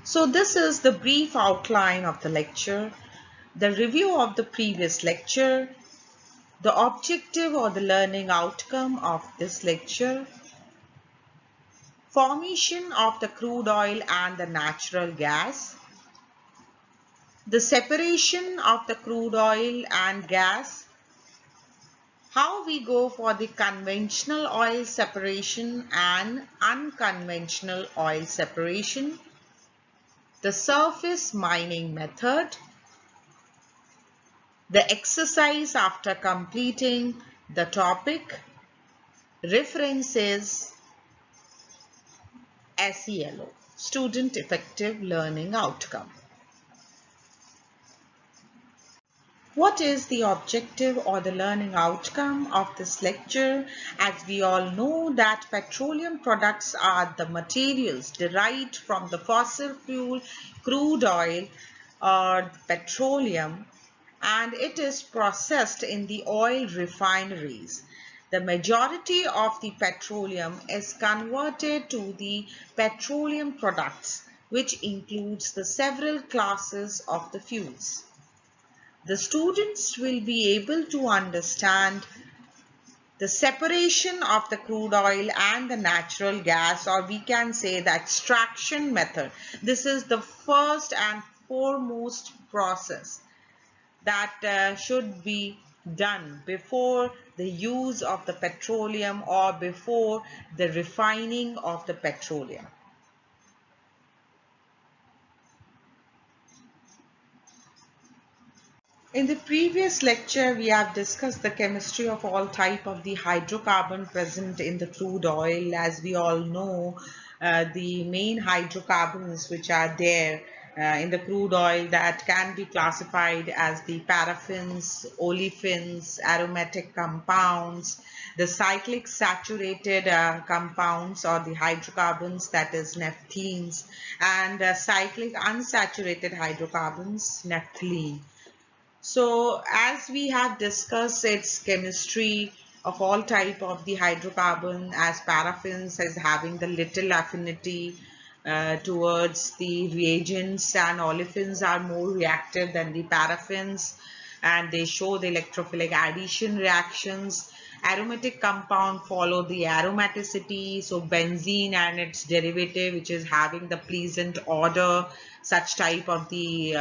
So this is the brief outline of the lecture, the review of the previous lecture, the objective or the learning outcome of this lecture, formation of the crude oil and the natural gas, the separation of the crude oil and gas, how we go for the conventional oil separation and unconventional oil separation, the surface mining method, the exercise after completing the topic, references, SELO, Student Effective Learning Outcome. What is the objective or the learning outcome of this lecture? As we all know that petroleum products are the materials derived from the fossil fuel crude oil or petroleum, and it is processed in the oil refineries. The majority of the petroleum is converted to the petroleum products, which includes the several classes of the fuels. The students will be able to understand the separation of the crude oil and the natural gas, or we can say the extraction method. This is the first and foremost process that should be done before the use of the petroleum or before the refining of the petroleum. In the previous lecture, we have discussed the chemistry of all type of the hydrocarbon present in the crude oil. As we all know, the main hydrocarbons which are there in the crude oil that can be classified as the paraffins, olefins, aromatic compounds, the cyclic saturated compounds or the hydrocarbons, that is naphthalene, and cyclic unsaturated hydrocarbons, naphthalene. So as we have discussed its chemistry of all type of the hydrocarbon, as paraffins as having the little affinity towards the reagents, and olefins are more reactive than the paraffins, and they show the electrophilic addition reactions. Aromatic compound follow the aromaticity, so benzene and its derivative, which is having the pleasant odor. Such type of the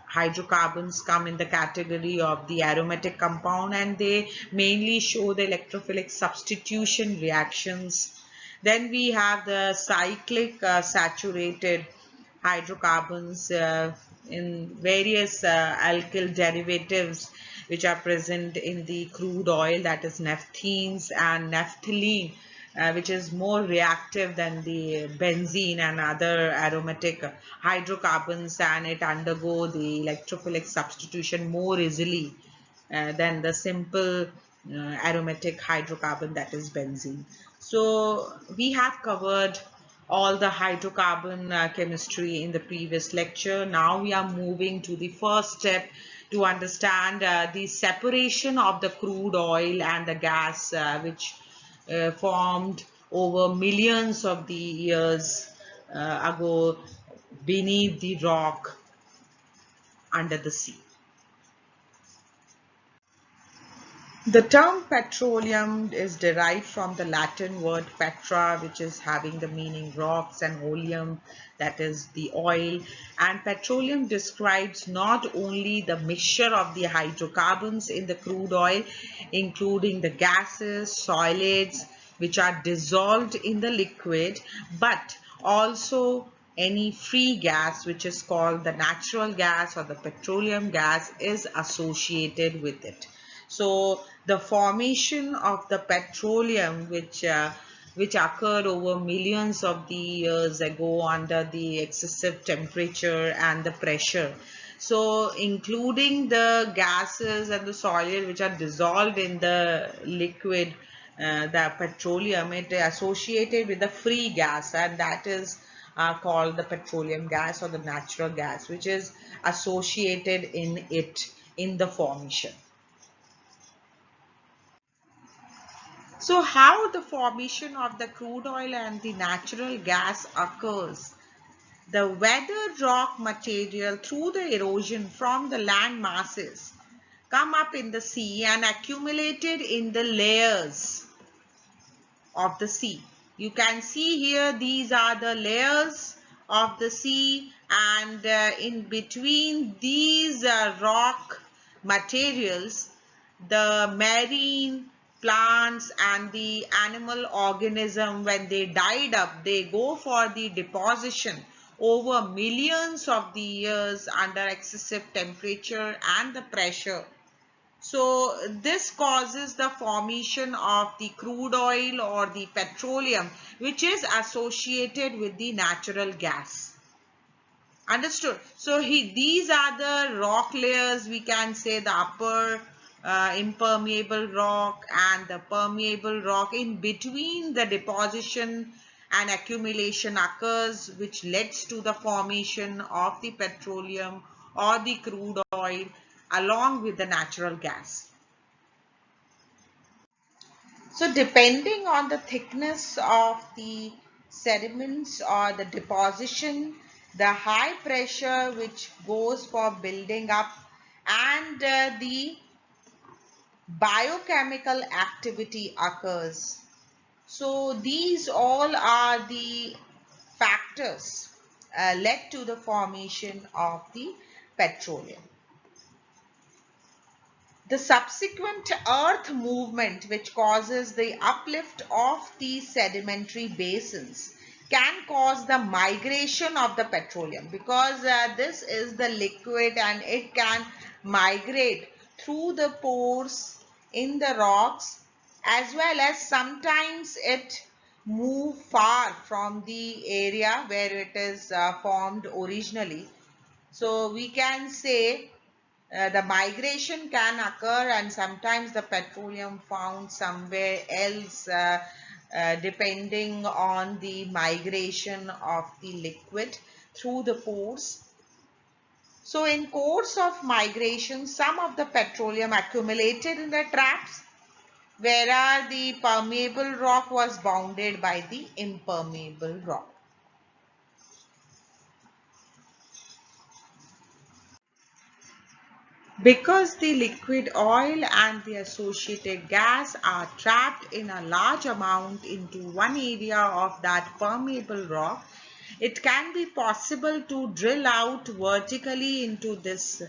hydrocarbons come in the category of the aromatic compound, and they mainly show the electrophilic substitution reactions. Then we have the cyclic saturated hydrocarbons in various alkyl derivatives which are present in the crude oil, that is naphthalene and naphthalene, which is more reactive than the benzene and other aromatic hydrocarbons, and it undergo the electrophilic substitution more easily than the simple aromatic hydrocarbon, that is benzene. So we have covered all the hydrocarbon chemistry in the previous lecture. Now we are moving to the first step to understand the separation of the crude oil and the gas, which formed over millions of the years ago beneath the rock under the sea. The term petroleum is derived from the Latin word petra, which is having the meaning rocks, and oleum, that is the oil. And petroleum describes not only the mixture of the hydrocarbons in the crude oil, including the gases, solids, which are dissolved in the liquid, but also any free gas, which is called the natural gas or the petroleum gas, is associated with it. So the formation of the petroleum, which occurred over millions of the years ago under the excessive temperature and the pressure. So including the gases and the solid which are dissolved in the liquid, the petroleum, it is associated with the free gas, and that is called the petroleum gas or the natural gas, which is associated in it in the formation. So how the formation of the crude oil and the natural gas occurs? The weathered rock material through the erosion from the land masses come up in the sea and accumulated in the layers of the sea. You can see here these are the layers of the sea, and in between these rock materials, the marine plants and the animal organism, when they died up, they go for the deposition over millions of the years under excessive temperature and the pressure. So this causes the formation of the crude oil or the petroleum, which is associated with the natural gas. Understood? So these are the rock layers. We can say the upper impermeable rock and the permeable rock. In between, the deposition and accumulation occurs, which leads to the formation of the petroleum or the crude oil along with the natural gas. So depending on the thickness of the sediments or the deposition, the high pressure which goes for building up, and the biochemical activity occurs. So these all are the factors led to the formation of the petroleum. The subsequent earth movement, which causes the uplift of these sedimentary basins, can cause the migration of the petroleum, because this is the liquid and it can migrate through the pores in the rocks, as well as sometimes it move far from the area where it is formed originally. So we can say the migration can occur, and sometimes the petroleum found somewhere else, depending on the migration of the liquid through the pores. So in course of migration, some of the petroleum accumulated in the traps, whereas the permeable rock was bounded by the impermeable rock. Because the liquid oil and the associated gas are trapped in a large amount into one area of that permeable rock, it can be possible to drill out vertically into this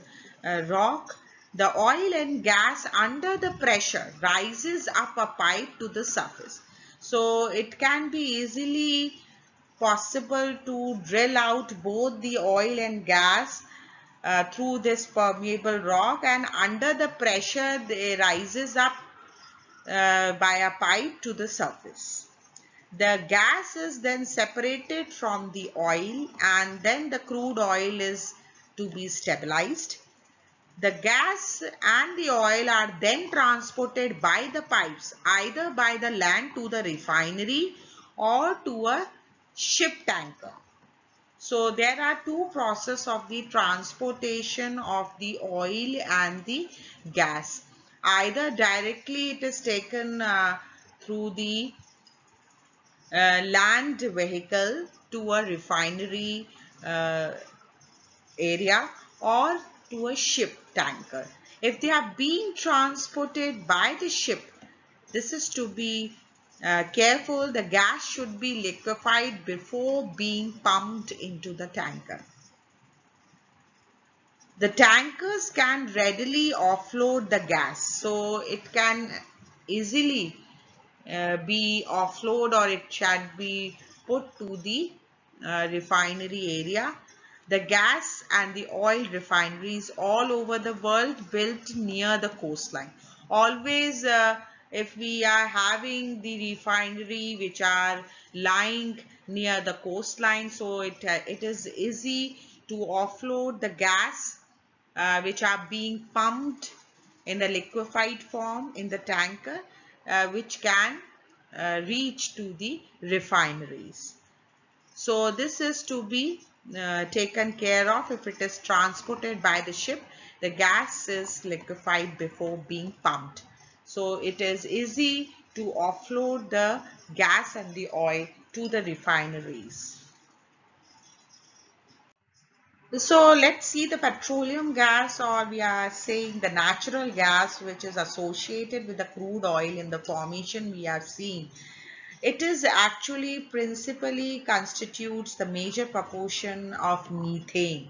rock. The oil and gas under the pressure rises up a pipe to the surface. So it can be easily possible to drill out both the oil and gas through this permeable rock, and under the pressure it rises up by a pipe to the surface. The gas is then separated from the oil, and then the crude oil is to be stabilized. The gas and the oil are then transported by the pipes either by the land to the refinery or to a ship tanker. So there are two processes of the transportation of the oil and the gas. Either directly it is taken through the land vehicle to a refinery area, or to a ship tanker. If they are being transported by the ship, this is to be careful. The gas should be liquefied before being pumped into the tanker. The tankers can readily offload the gas, so it can easily be offload, or it shall be put to the refinery area. The gas and the oil refineries all over the world built near the coastline. Always if we are having the refinery which are lying near the coastline, so it is easy to offload the gas which are being pumped in the liquefied form in the tanker, which can reach to the refineries. So this is to be taken care of. If it is transported by the ship, the gas is liquefied before being pumped. So it is easy to offload the gas and the oil to the refineries. So let's see the petroleum gas, or we are saying the natural gas, which is associated with the crude oil in the formation we have seen. It is actually principally constitutes the major proportion of methane,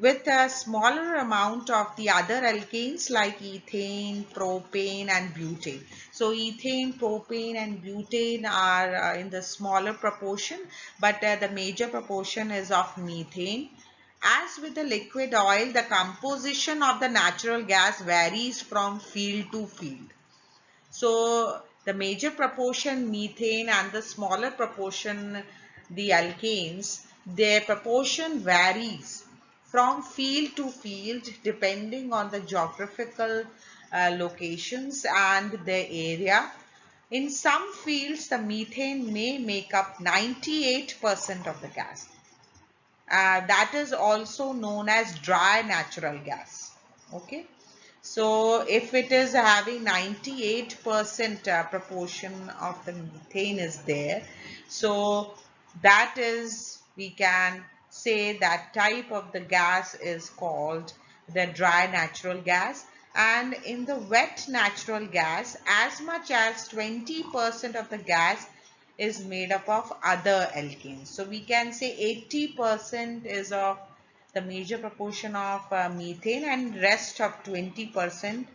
with a smaller amount of the other alkanes like ethane, propane, and butane. So ethane, propane, and butane are in the smaller proportion, but the major proportion is of methane. As with the liquid oil, the composition of the natural gas varies from field to field. So the major proportion methane and the smaller proportion the alkanes, their proportion varies from field to field depending on the geographical locations and the area. In some fields, the methane may make up 98% of the gas. That is also known as dry natural gas. Okay. So if it is having 98% proportion of the methane is there, so that is, we can say that type of the gas is called the dry natural gas. And in the wet natural gas, as much as 20% of the gas is made up of other alkanes. So we can say 80% is of the major proportion of methane, and rest of 20%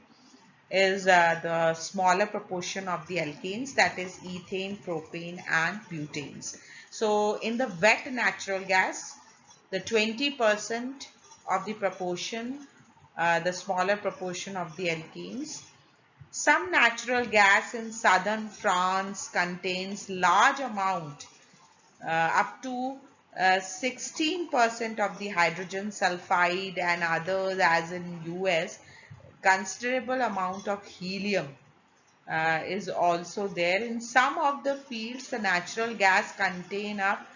is the smaller proportion of the alkanes, that is ethane, propane, and butanes. So in the wet natural gas, the 20% of the proportion, the smaller proportion of the alkanes. Some natural gas in southern France contains large amount, up to 16% of the hydrogen sulfide, and others, as in US, considerable amount of helium is also there. In some of the fields, the natural gas contain up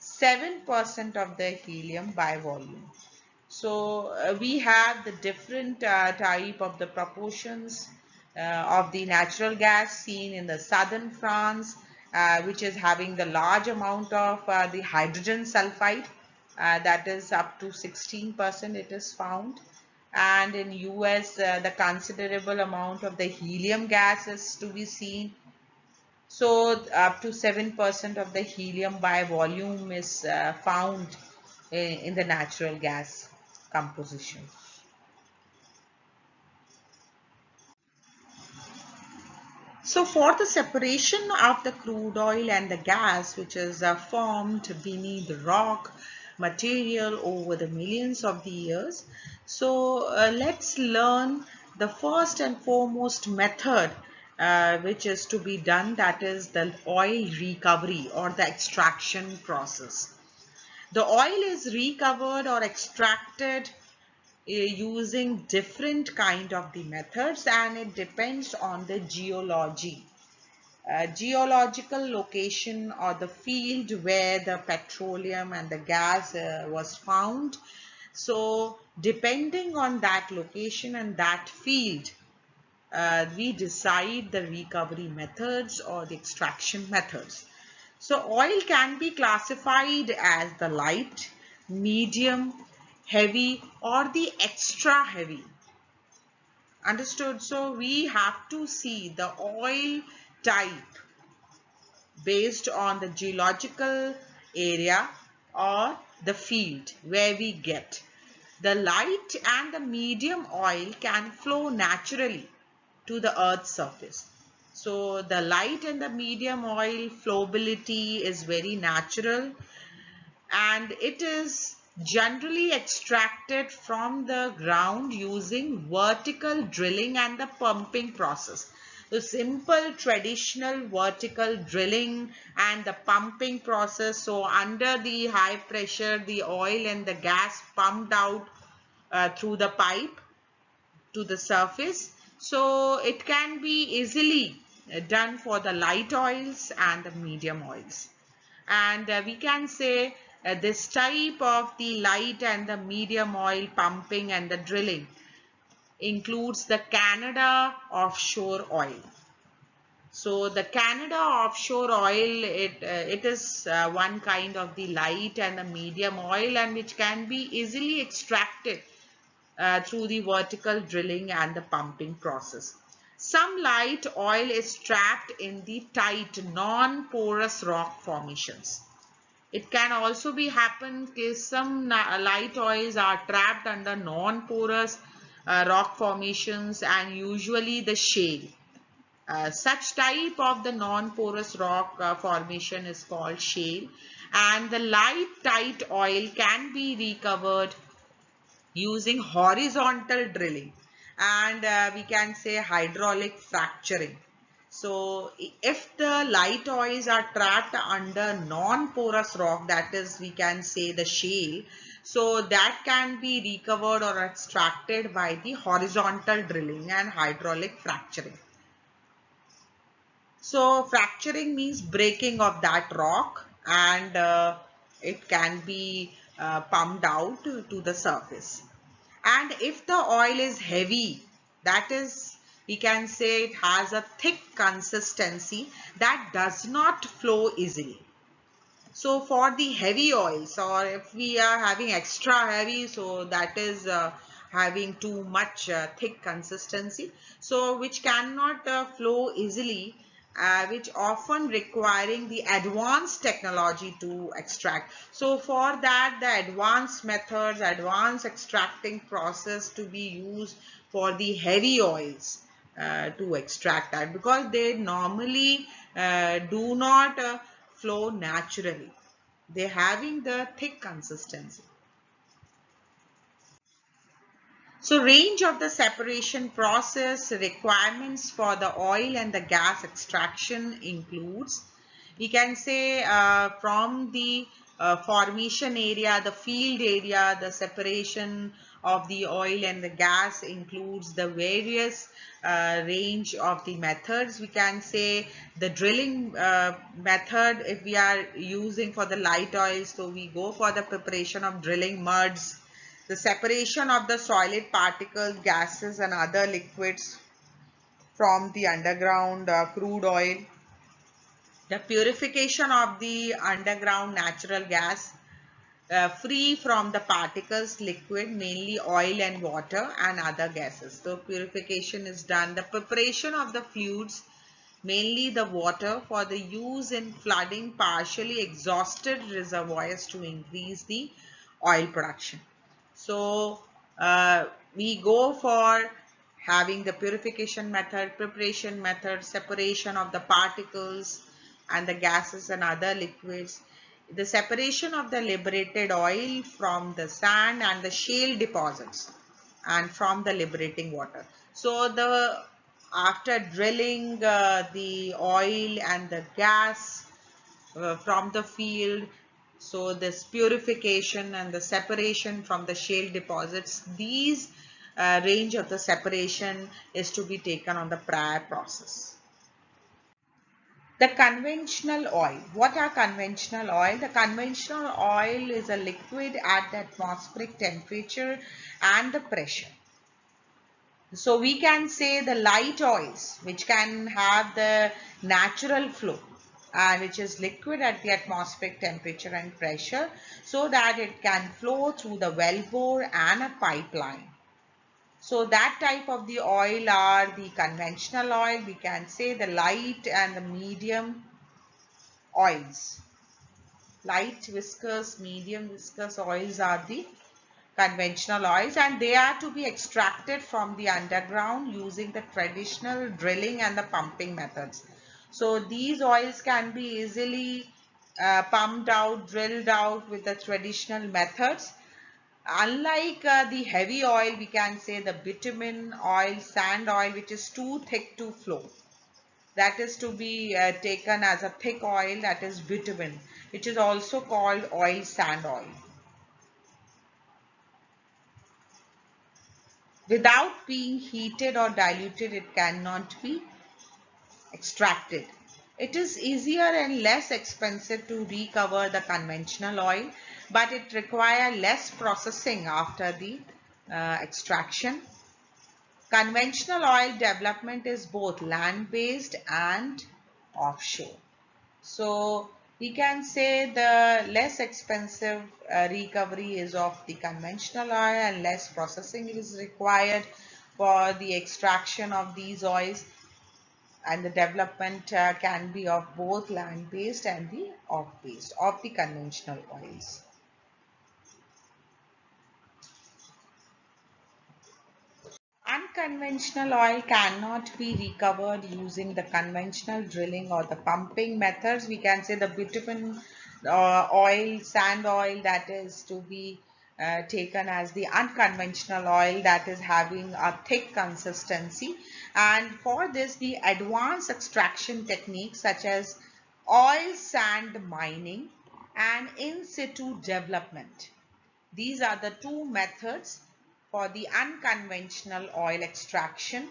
7% of the helium by volume. So we have the different type of the proportions of the natural gas seen in the southern France, which is having the large amount of the hydrogen sulfide, that is up to 16% it is found. And in US, the considerable amount of the helium gas is to be seen. So up to 7% of the helium by volume is found in the natural gas composition. So for the separation of the crude oil and the gas, which is formed beneath the rock material over the millions of the years, so let's learn the first and foremost method which is to be done, that is the oil recovery or the extraction process. The oil is recovered or extracted using different kind of the methods, and it depends on the geology, geological location, or the field where the petroleum and the gas was found. So depending on that location and that field, we decide the recovery methods or the extraction methods. So oil can be classified as the light, medium, heavy, or the extra heavy. Understood? So we have to see the oil type based on the geological area or the field where we get. The light and the medium oil can flow naturally to the earth's surface. So the light and the medium oil flowability is very natural, and it is generally extracted from the ground using vertical drilling and the pumping process. The simple traditional vertical drilling and the pumping process. So under the high pressure, the oil and the gas pumped out through the pipe to the surface. So it can be easily done for the light oils and the medium oils. And we can say this type of the light and the medium oil pumping and the drilling includes the Canada offshore oil. So the Canada offshore oil, it is one kind of the light and the medium oil, and which can be easily extracted through the vertical drilling and the pumping process. Some light oil is trapped in the tight non-porous rock formations. It can also be happen case some light oils are trapped under non-porous rock formations and usually the shale. Such type of the non-porous rock formation is called shale, and the light tight oil can be recovered using horizontal drilling, and we can say hydraulic fracturing. So if the light oils are trapped under non-porous rock, that is we can say the shale, so that can be recovered or extracted by the horizontal drilling and hydraulic fracturing. So fracturing means breaking of that rock, and it can be pumped out to the surface. And if the oil is heavy, that is, we can say it has a thick consistency that does not flow easily. So for the heavy oils, or if we are having extra heavy, so that is having too much thick consistency, so which cannot flow easily, which often requiring the advanced technology to extract. So for that, the advanced methods, advanced extracting process to be used for the heavy oils to extract that, because they normally do not flow naturally. They're having the thick consistency. So range of the separation process requirements for the oil and the gas extraction includes, we can say from the formation area, the field area, the separation of the oil and the gas includes the various range of the methods. We can say the drilling method, if we are using for the light oils, so we go for the preparation of drilling muds, the separation of the solid particles, gases and other liquids from the underground crude oil, the purification of the underground natural gas free from the particles, liquid, mainly oil and water and other gases. So purification is done. The preparation of the fluids, mainly the water, for the use in flooding partially exhausted reservoirs to increase the oil production. So we go for having the purification method, preparation method, separation of the particles and the gases and other liquids, the separation of the liberated oil from the sand and the shale deposits and from the liberating water. So the after drilling the oil and the gas from the field, so this purification and the separation from the shale deposits, these range of the separation is to be taken on the prior process. The conventional oil. What are conventional oil? The conventional oil is a liquid at the atmospheric temperature and the pressure. So we can say the light oils, which can have the natural flow and which is liquid at the atmospheric temperature and pressure, so that it can flow through the wellbore and a pipeline. So that type of the oil are the conventional oil. We can say the light and the medium oils. Light viscous, medium viscous oils are the conventional oils, and they are to be extracted from the underground using the traditional drilling and the pumping methods. So these oils can be easily pumped out, drilled out with the traditional methods. Unlike the heavy oil, we can say the bitumen oil, sand oil, which is too thick to flow. That is to be taken as a thick oil, that is bitumen, which is also called oil sand oil. Without being heated or diluted, it cannot be extracted. It is easier and less expensive to recover the conventional oil, but it requires less processing after the extraction. Conventional oil development is both land-based and offshore. So we can say the less expensive recovery is of the conventional oil and less processing is required for the extraction of these oils, and the development can be of both land-based and the off-based of the conventional oils. Unconventional oil cannot be recovered using the conventional drilling or the pumping methods. We can say the bitumen oil, sand oil, that is to be taken as the unconventional oil that is having a thick consistency. And for this, the advanced extraction techniques such as oil sand mining and in situ development. These are the two methods for the unconventional oil extraction.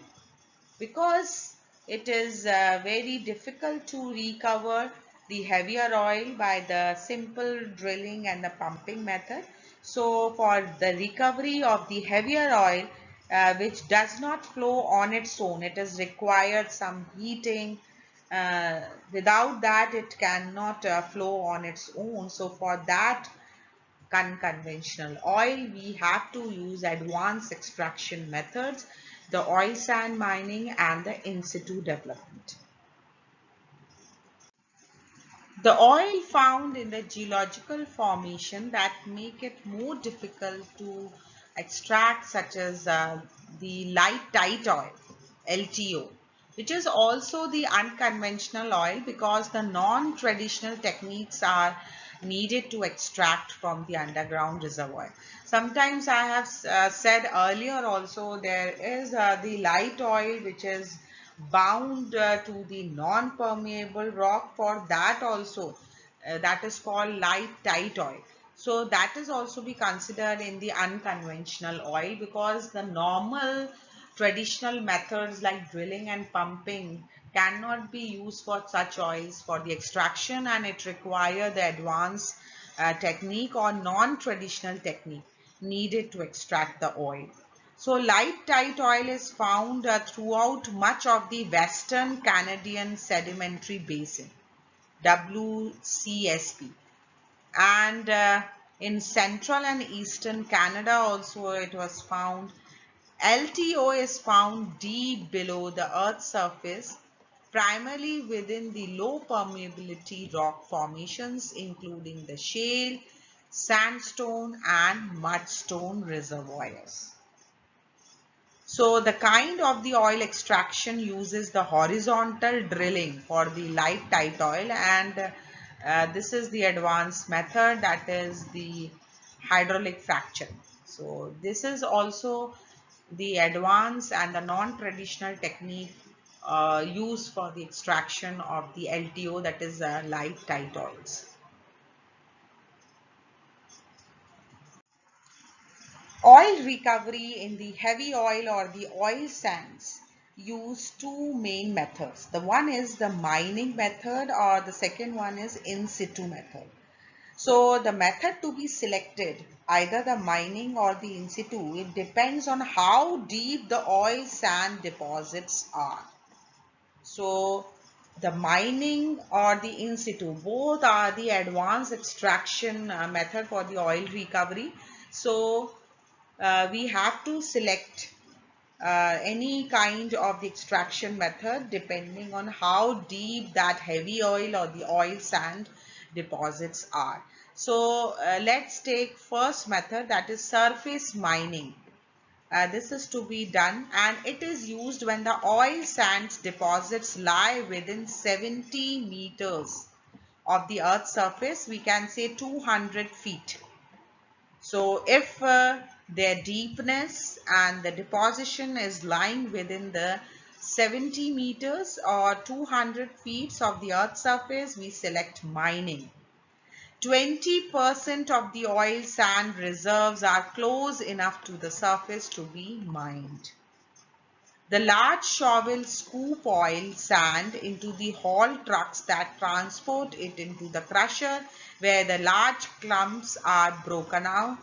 Because it is very difficult to recover the heavier oil by the simple drilling and the pumping method. So for the recovery of the heavier oil, which does not flow on its own, it is required some heating. Without that, it cannot flow on its own. So for that unconventional oil, we have to use advanced extraction methods, the oil sand mining and the in situ development. The oil found in the geological formation that make it more difficult to extract, such as the light tight oil, LTO, which is also the unconventional oil because the non-traditional techniques are needed to extract from the underground reservoir. Sometimes I have said earlier also, there is the light oil which is bound to the non-permeable rock. For that also, that is called light tight oil. So that is also be considered in the unconventional oil because the normal traditional methods like drilling and pumping cannot be used for such oils for the extraction, and it requires the advanced technique or non-traditional technique needed to extract the oil. So light tight oil is found throughout much of the Western Canadian Sedimentary Basin, WCSB, and in central and eastern Canada also it was found. LTO is found deep below the Earth's surface, primarily within the low permeability rock formations including the shale, sandstone and mudstone reservoirs. So the kind of the oil extraction uses the horizontal drilling for the light tight oil, and this is the advanced method, that is the hydraulic fracturing. So this is also the advanced and the non-traditional technique used for the extraction of the LTO, that is light tight oils. Oil recovery in the heavy oil or the oil sands use two main methods. The one is the mining method, or the second one is in situ method. So the method to be selected, either the mining or the in situ, it depends on how deep the oil sand deposits are. So the mining or the in situ, both are the advanced extraction method for the oil recovery. So we have to select any kind of the extraction method depending on how deep that heavy oil or the oil sand deposits are. So let's take first method, that is surface mining. This is to be done, and it is used when the oil sands deposits lie within 70 meters of the earth's surface. We can say 200 feet. So if their deepness and the deposition is lying within the 70 meters or 200 feet of the earth's surface, we select mining. 20% of the oil sand reserves are close enough to the surface to be mined. The large shovels scoop oil sand into the haul trucks that transport it into the crusher, where the large clumps are broken out.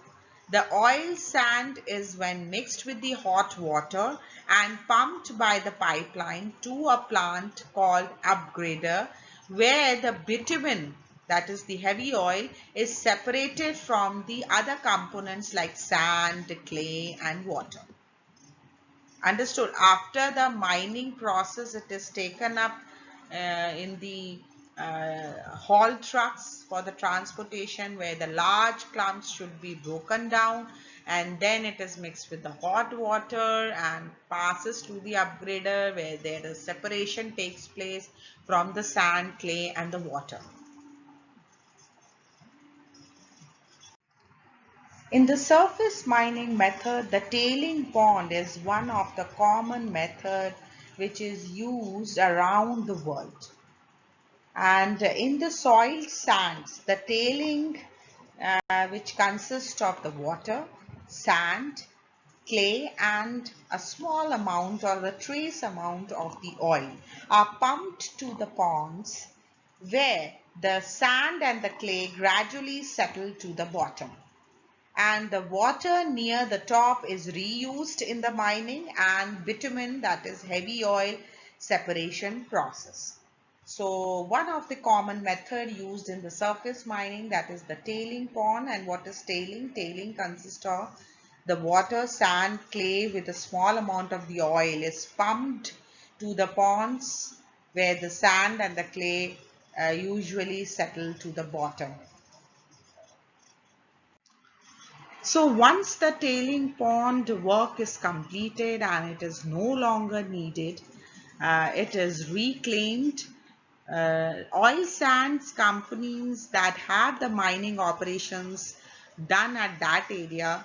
The oil sand is when mixed with the hot water and pumped by the pipeline to a plant called upgrader, where the bitumen, that is the heavy oil, is separated from the other components like sand, clay and water. Understood. After the mining process, it is taken up in the haul trucks for the transportation, where the large clumps should be broken down, and then it is mixed with the hot water and passes to the upgrader, where there is separation takes place from the sand, clay and the water. In the surface mining method, the tailing pond is one of the common methods which is used around the world. And in the soil sands, the tailing, which consists of the water, sand, clay and a small amount or the trace amount of the oil, are pumped to the ponds, where the sand and the clay gradually settle to the bottom, and the water near the top is reused in the mining and bitumen, that is heavy oil, separation process. So one of the common method used in the surface mining, that is the tailing pond. And what is tailing? Tailing consists of the water, sand, clay with a small amount of the oil is pumped to the ponds, where the sand and the clay usually settle to the bottom. So once the tailing pond work is completed and it is no longer needed, it is reclaimed. Oil sands companies that have the mining operations done at that area,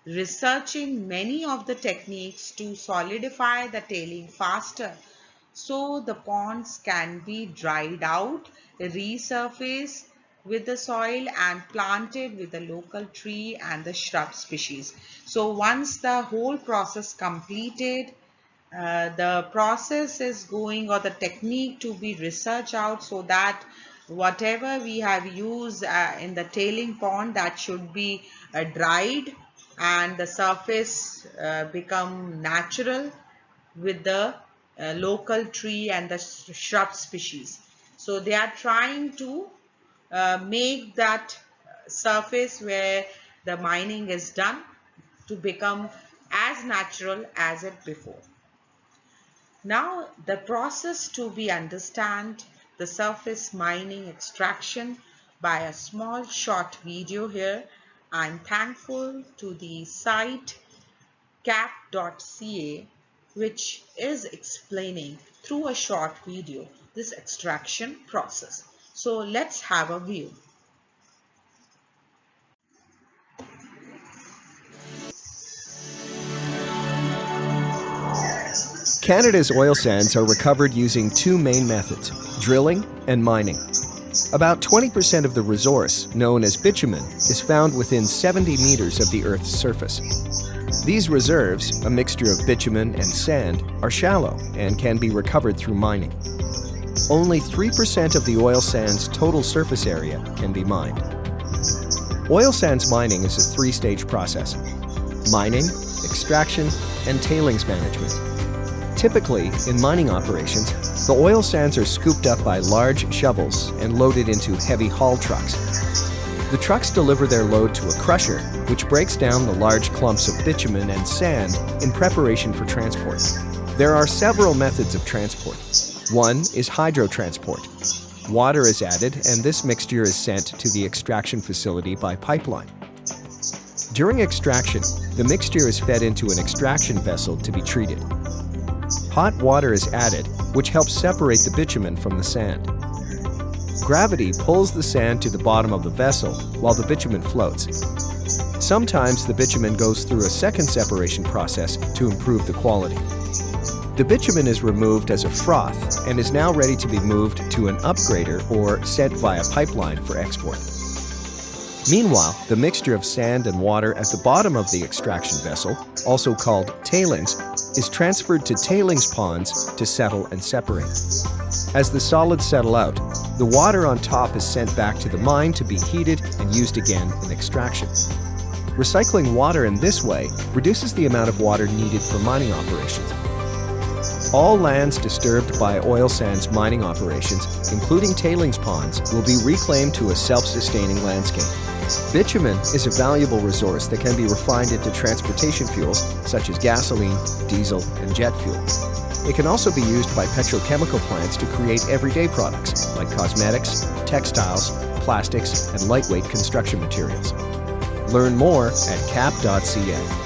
researching many of the techniques to solidify the tailing faster, so the ponds can be dried out, resurfaced with the soil and planted with the local tree and the shrub species. So once the whole process completed, the process is going, or the technique to be researched out, so that whatever we have used in the tailing pond, that should be dried and the surface become natural with the local tree and the shrub species. So they are trying to make that surface where the mining is done to become as natural as it before. Now the process to be understand the surface mining extraction by a small short video here. I'm thankful to the site cap.ca, which is explaining through a short video this extraction process. So let's have a view. Canada's oil sands are recovered using two main methods, drilling and mining. About 20% of the resource, known as bitumen, is found within 70 meters of the Earth's surface. These reserves, a mixture of bitumen and sand, are shallow and can be recovered through mining. Only 3% of the oil sands' total surface area can be mined. Oil sands mining is a three-stage process: mining, extraction, and tailings management. Typically, in mining operations, the oil sands are scooped up by large shovels and loaded into heavy haul trucks. The trucks deliver their load to a crusher, which breaks down the large clumps of bitumen and sand in preparation for transport. There are several methods of transport. One is hydrotransport. Water is added, and this mixture is sent to the extraction facility by pipeline. During extraction, the mixture is fed into an extraction vessel to be treated. Hot water is added, which helps separate the bitumen from the sand. Gravity pulls the sand to the bottom of the vessel while the bitumen floats. Sometimes the bitumen goes through a second separation process to improve the quality. The bitumen is removed as a froth and is now ready to be moved to an upgrader or sent via pipeline for export. Meanwhile, the mixture of sand and water at the bottom of the extraction vessel, also called tailings, is transferred to tailings ponds to settle and separate. As the solids settle out, the water on top is sent back to the mine to be heated and used again in extraction. Recycling water in this way reduces the amount of water needed for mining operations. All lands disturbed by oil sands mining operations, including tailings ponds, will be reclaimed to a self-sustaining landscape. Bitumen is a valuable resource that can be refined into transportation fuels such as gasoline, diesel, and jet fuel. It can also be used by petrochemical plants to create everyday products like cosmetics, textiles, plastics, and lightweight construction materials. Learn more at cap.ca.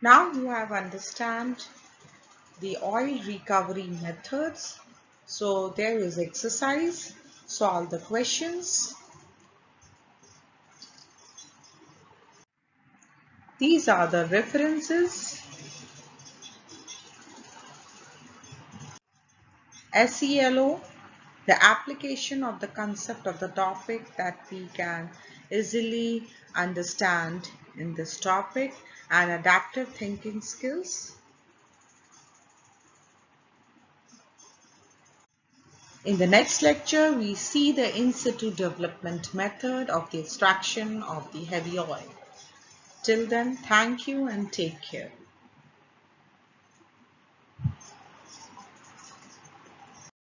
Now you have understand the oil recovery methods. So there is exercise. Solve the questions. These are the references. SELO, the application of the concept of the topic that we can easily understand in this topic, and adaptive thinking skills. In the next lecture, we see the in situ development method of the extraction of the heavy oil. Till then, thank you and take care.